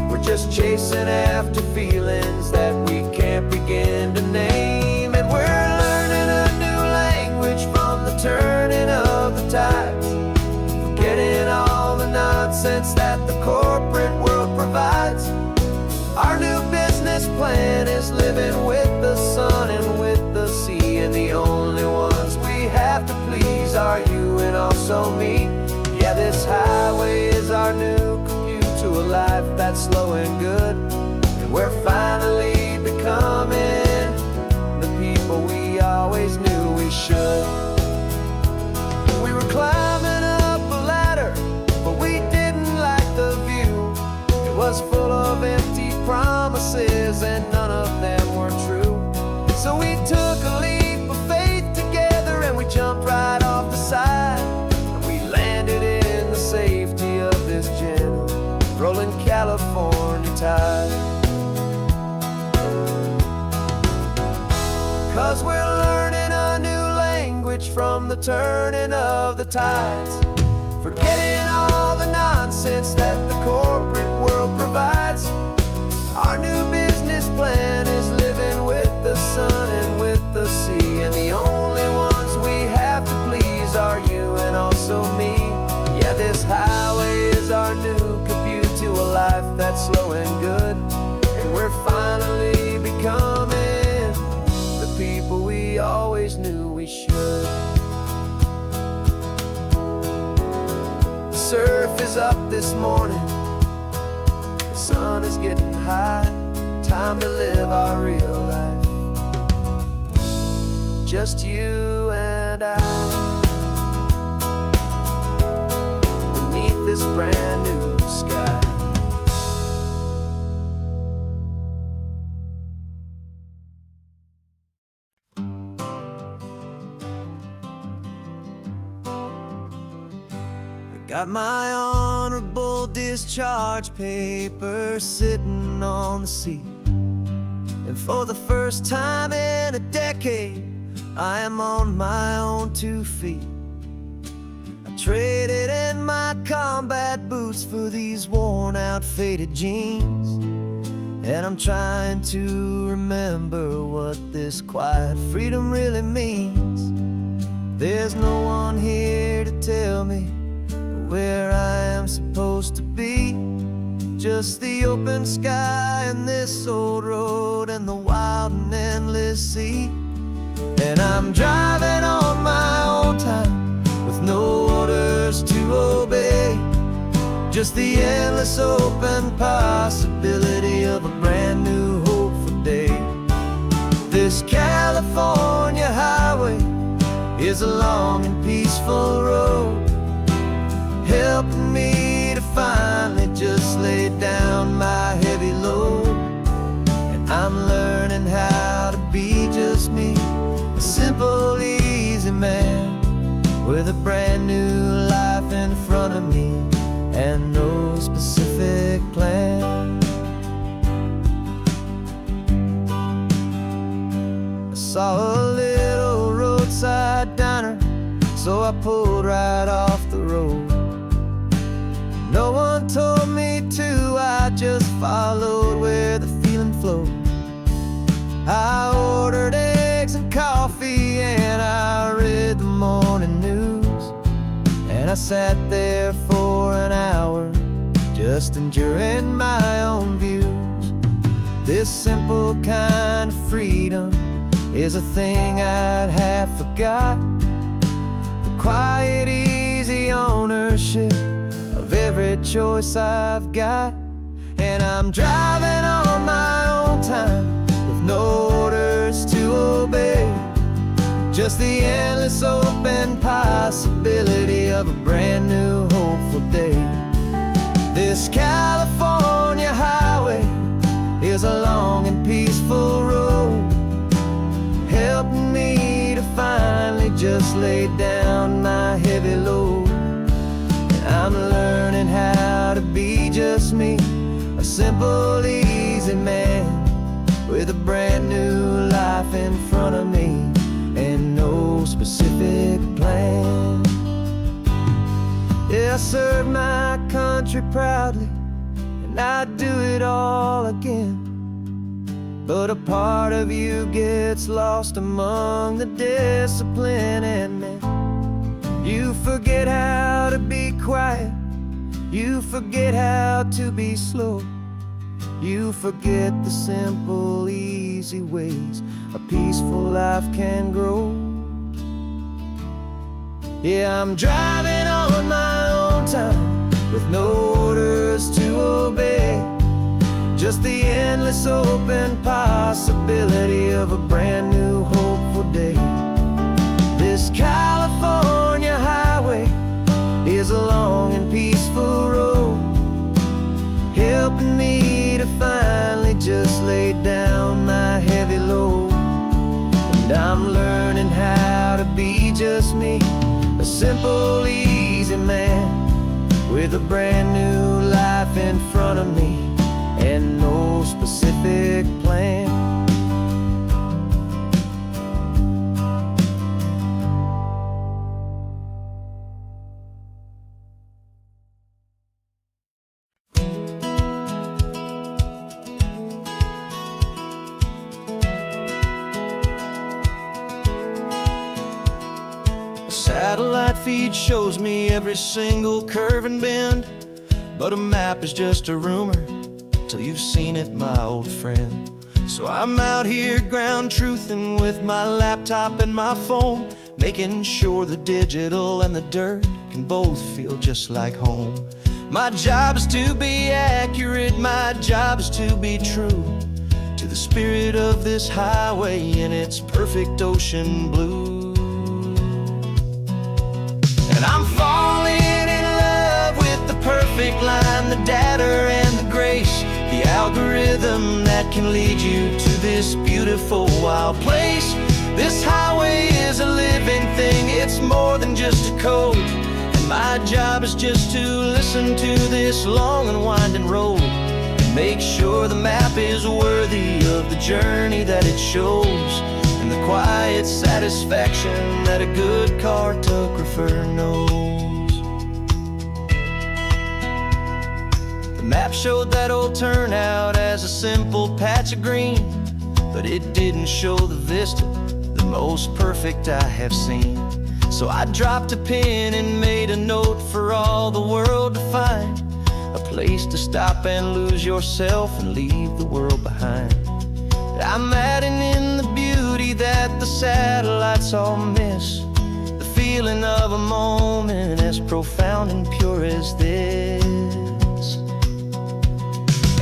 A: we're just chasing after feelings that we can't begin to name. And we're learning a new language from the turning of the tides, forgetting all the nonsense that the corporate world provides. Our new business plan is living with the sun and with the sea, and the only ones we have to please are you and also me. Yeah, this highway is our new commute to a life that's slow and good, and we're finally becoming the people we always knew we should. We were climbing up a ladder, but we didn't like the view. It was full of empty promises and none of them were true. So we took a leap of faith together and we jumped right off the side, and we landed in the safety of this gentle the turning of the tides, forgetting all the nonsense that the corporate world provides. Our new business plan is living with the sun and with the sea, and the only ones we have to please are you and also me. Yeah, this highway is our new commute to a life that's slow and good, and we're finally becoming the people we always knew we should. The surf is up this morning, the sun is getting high, time to live our real life, just you and I, beneath this brand new sky. Got my honorable discharge paper sitting on the seat, and for the first time in a decade, I am on my own 2 feet. I traded in my combat boots for these worn out faded jeans, and I'm trying to remember what this quiet freedom really means. There's no one here to tell me where I am supposed to be, just the open sky and this old road and the wild and endless sea. And I'm driving on my own time with no orders to obey, just the endless open possibility of a brand new hopeful day. This California highway is a long and peaceful road, helping me to finally just lay down my heavy load. And I'm learning how to be just me, a simple, easy man with a brand new life in front of me and no specific plan. I saw a little roadside diner, so I pulled right off the road. No one told me to, I just followed where the feeling flowed. I ordered eggs and coffee and I read the morning news, and I sat there for an hour just enjoying my own views. This simple kind of freedom is a thing I'd have forgot, the quiet, easy ownership of every choice I've got. And I'm driving on my own time with no orders to obey, just the endless open possibility of a brand new hopeful day. This California highway is a long and peaceful road, helping me to finally just lay down my heavy load. I'm learning how to be just me, a simple, easy man with a brand new life in front of me and no specific plan. Yeah, I serve my country proudly and I'd do it all again, but a part of you gets lost among the discipline, and then you forget how to be quiet, you forget how to be slow, you forget the simple, easy ways a peaceful life can grow. Yeah, I'm driving on my own time with no orders to obey, just the endless open possibility of a brand new hopeful day. This California highway is a long and peaceful road, helping me to finally just lay down my heavy load. And I'm learning how to be just me, a simple, easy man with a brand new life in front of me and no specific plan. feed shows me every single curve and bend, but a map is just a rumor till you've seen it, my old friend. So I'm out here ground truthing with my laptop and my phone, making sure the digital and the dirt can both feel just like home. My job is to be accurate, my job is to be true to the spirit of this highway in its perfect ocean blue. And I'm falling in love with the perfect line, the data and the grace, the algorithm that can lead you to this beautiful wild place. This highway is a living thing, it's more than just a code. And my job is just to listen to this long and winding road and make sure the map is worthy of the journey that it shows, and the quiet satisfaction that a good cartographer knows. The map showed that old turnout as a simple patch of green, but it didn't show the vista, the most perfect I have seen. So I dropped a pin and made a note for all the world to find, a place to stop and lose yourself and leave the world behind. I'm adding in the beauty that the satellites all miss, the feeling of a moment as profound and pure as this.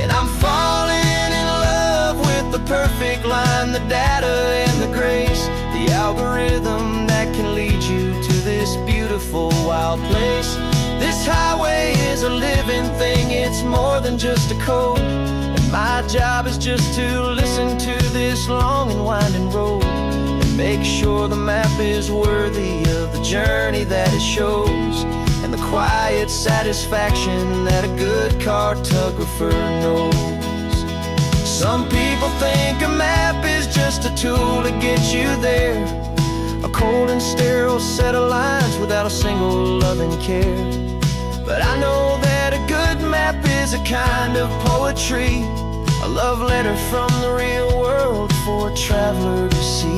A: And I'm falling in love with the perfect line, the data and the grace, the algorithm that can lead you to this beautiful wild place. This highway is a living thing, it's more than just a code. And my job is just to listen to this long and winding road and make sure the map is worthy of the journey that it shows, and the quiet satisfaction that a good cartographer knows. Some people think a map is just a tool to get you there, a cold and sterile set of lines without a single loving care. But I know that a good map is a kind of poetry, a love letter from the real world for a traveler to see.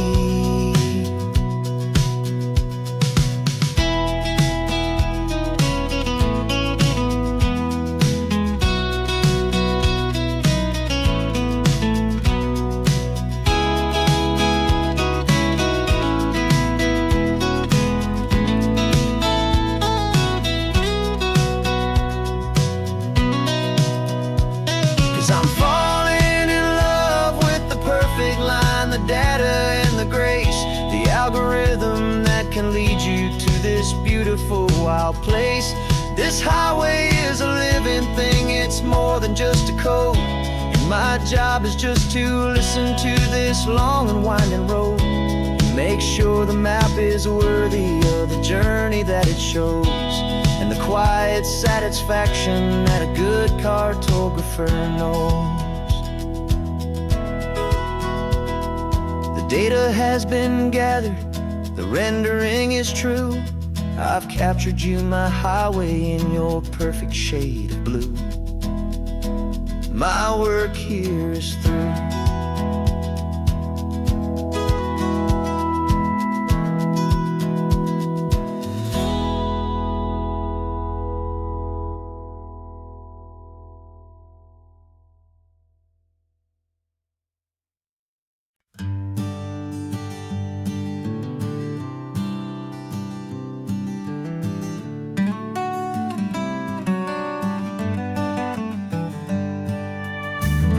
A: 'Cause I'm falling in love with the perfect line, the data and the grace, the algorithm that can lead you to this beautiful wild place. This highway is a living thing, it's more than just a code. And my job is just to listen to this long and winding road and make sure the map is worthy of the journey that it shows, and the quiet satisfaction that a good cartographer knows. The data has been gathered, the rendering is true. I've captured you, my highway, in your perfect shade of blue. My work here is through.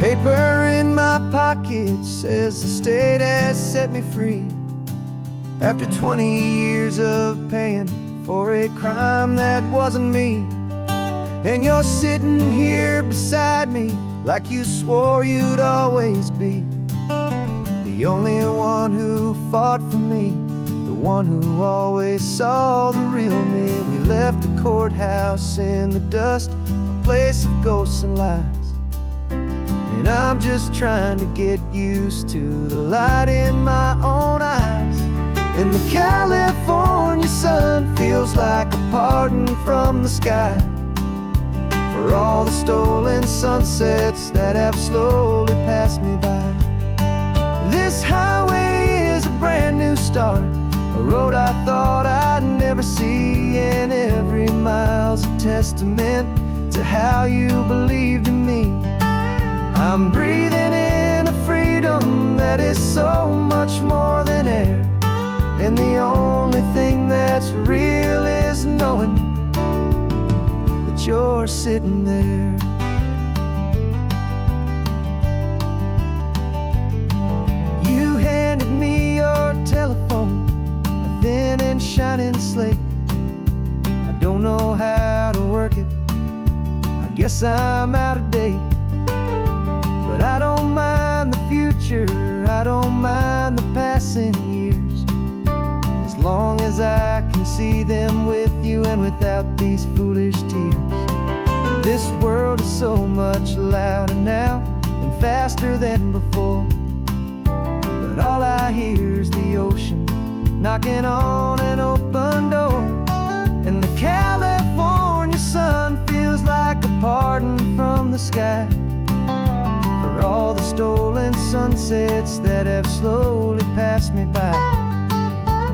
A: Paper in my pocket says the state has set me free after 20 years of paying for a crime that wasn't me. And you're sitting here beside me like you swore you'd always be the only one who fought for me, the one who always saw the real me. We left the courthouse in the dust, a place of ghosts and lies. And I'm just trying to get used to the light in my own eyes. And the California sun feels like a pardon from the sky for all the stolen sunsets that have slowly passed me by. This highway is a brand new start, a road I thought I'd never never see, and every mile's a testament to how you believed in me. I'm breathing in a freedom that is so much more than air, and the only thing that's real is knowing that you're sitting there. You handed me your telephone, a thin and shining slate. I don't know how to work it, I guess I'm out of date. But I don't mind the future, I don't mind the passing years, as long as I can see them with you and without these foolish tears. This world is so much louder now and faster than before, but all I hear is the ocean knocking on an open door. And the California sun feels like a pardon from the sky for all the stolen sunsets that have slowly passed me by.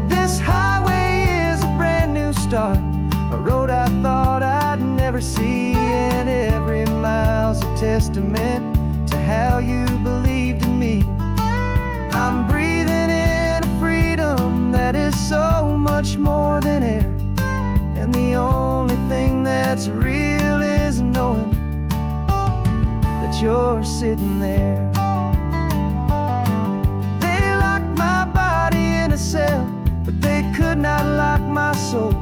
A: This highway is a brand new start, a road I thought I'd never see, and every mile's a testament to how you believed in me. I'm breathing in a freedom that is so much more than air, and the only thing that's real is knowing that you're sitting there. They locked my body in a cell, but they could not lock my soul,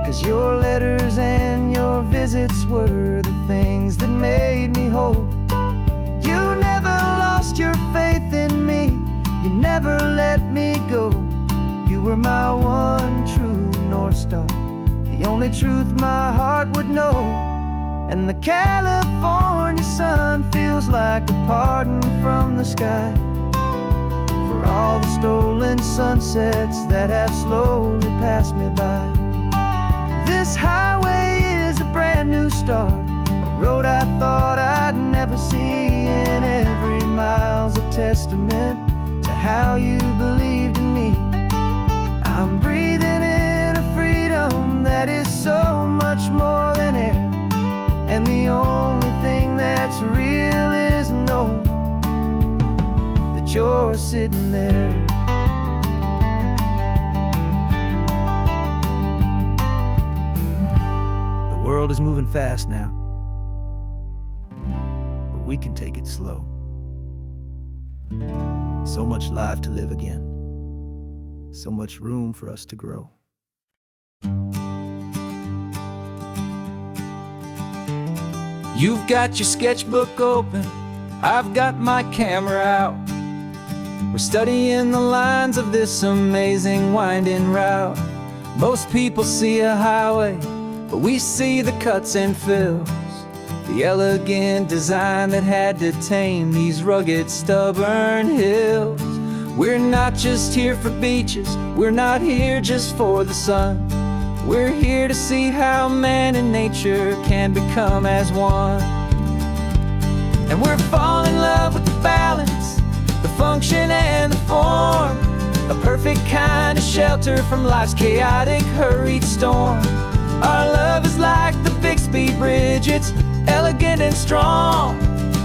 A: 'cause your letters and your visits were the things that made me whole. You never lost your faith in me, you never let me go. You were my one true North Star, the only truth my heart would know. And the California sun feels like a pardon from the sky for all the stolen sunsets that have slowly passed me by. This highway is a brand new start, a road I thought I'd never see, and every mile's a testament to how you believed in me. I'm breathing in a freedom that is so much more than air, and the only thing that's real is knowing that you're sitting there. The world is moving fast now, but we can take it slow. So much life to live again, so much room for us to grow.
C: You've got your sketchbook open, I've got my camera out. We're studying the lines of this amazing winding route. Most people see a highway, but we see the cuts and fills, the elegant design that had to tame these rugged, stubborn hills. We're not just here for beaches, we're not here just for the sun. We're here to see how man and nature can become as one. And we're falling in love with the balance, the function and the form, a perfect kind of shelter from life's chaotic, hurried storm. Our love is like the Bixby Bridge, it's elegant and strong,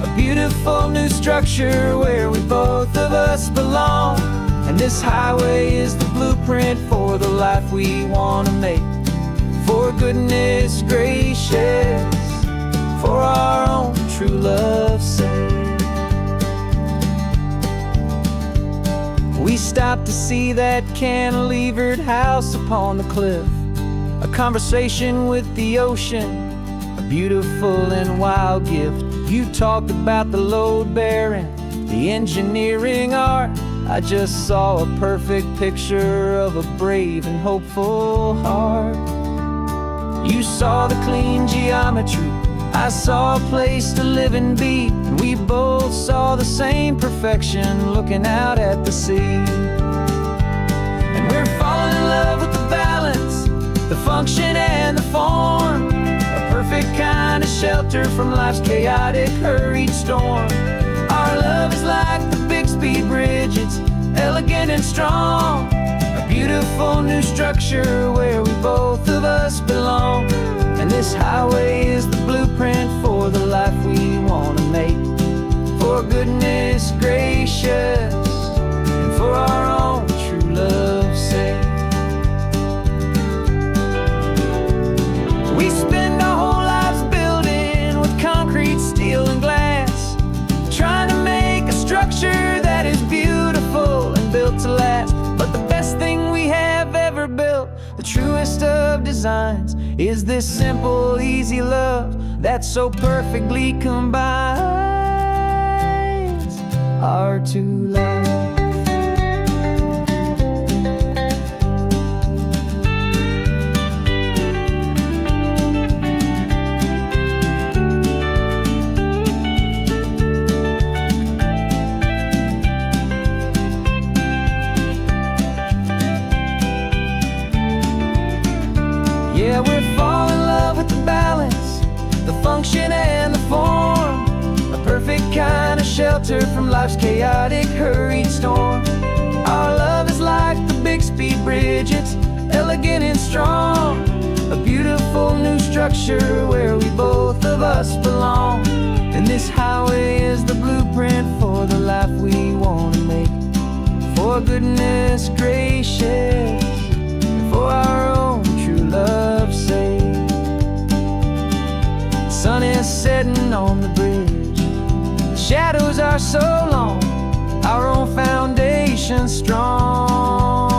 C: a beautiful new structure where we both of us belong. And this highway is the blueprint for the life we want to make, for goodness gracious, for our own true love's sake. We stopped to see that cantilevered house upon the cliff, a conversation with the ocean, a beautiful and wild gift. You talked about the load bearing, the engineering art. I just saw a perfect picture of a brave and hopeful heart. You saw the clean geometry, I saw a place to live and be, and we both saw the same perfection looking out at the sea. And we're falling in love with the balance, the function and the form, a perfect kind of shelter from life's chaotic, hurried storm. Our love is like the Bixby Bridge, it's elegant and strong, a beautiful new structure where we both of us belong. And this highway is the blueprint for the life we want to make. For goodness gracious, and for our own true love's sake. We spend our whole lives building with concrete, steel, and glass, trying to make a structure that is beautiful and built to last. But the best thing we have ever built, the truest of designs, is this simple, easy love that so perfectly combines our two lives. Yeah, we're falling in love with the balance, the function and the form, a perfect kind of shelter from life's chaotic, hurried storm. Our love is like the Bixby Bridge, it's elegant and strong, a beautiful new structure where we both of us belong. And this highway is the blueprint for the life we want to make. For goodness gracious, and for our own true love's sake. The sun is setting on the bridge, the shadows are so long, our own foundation strong.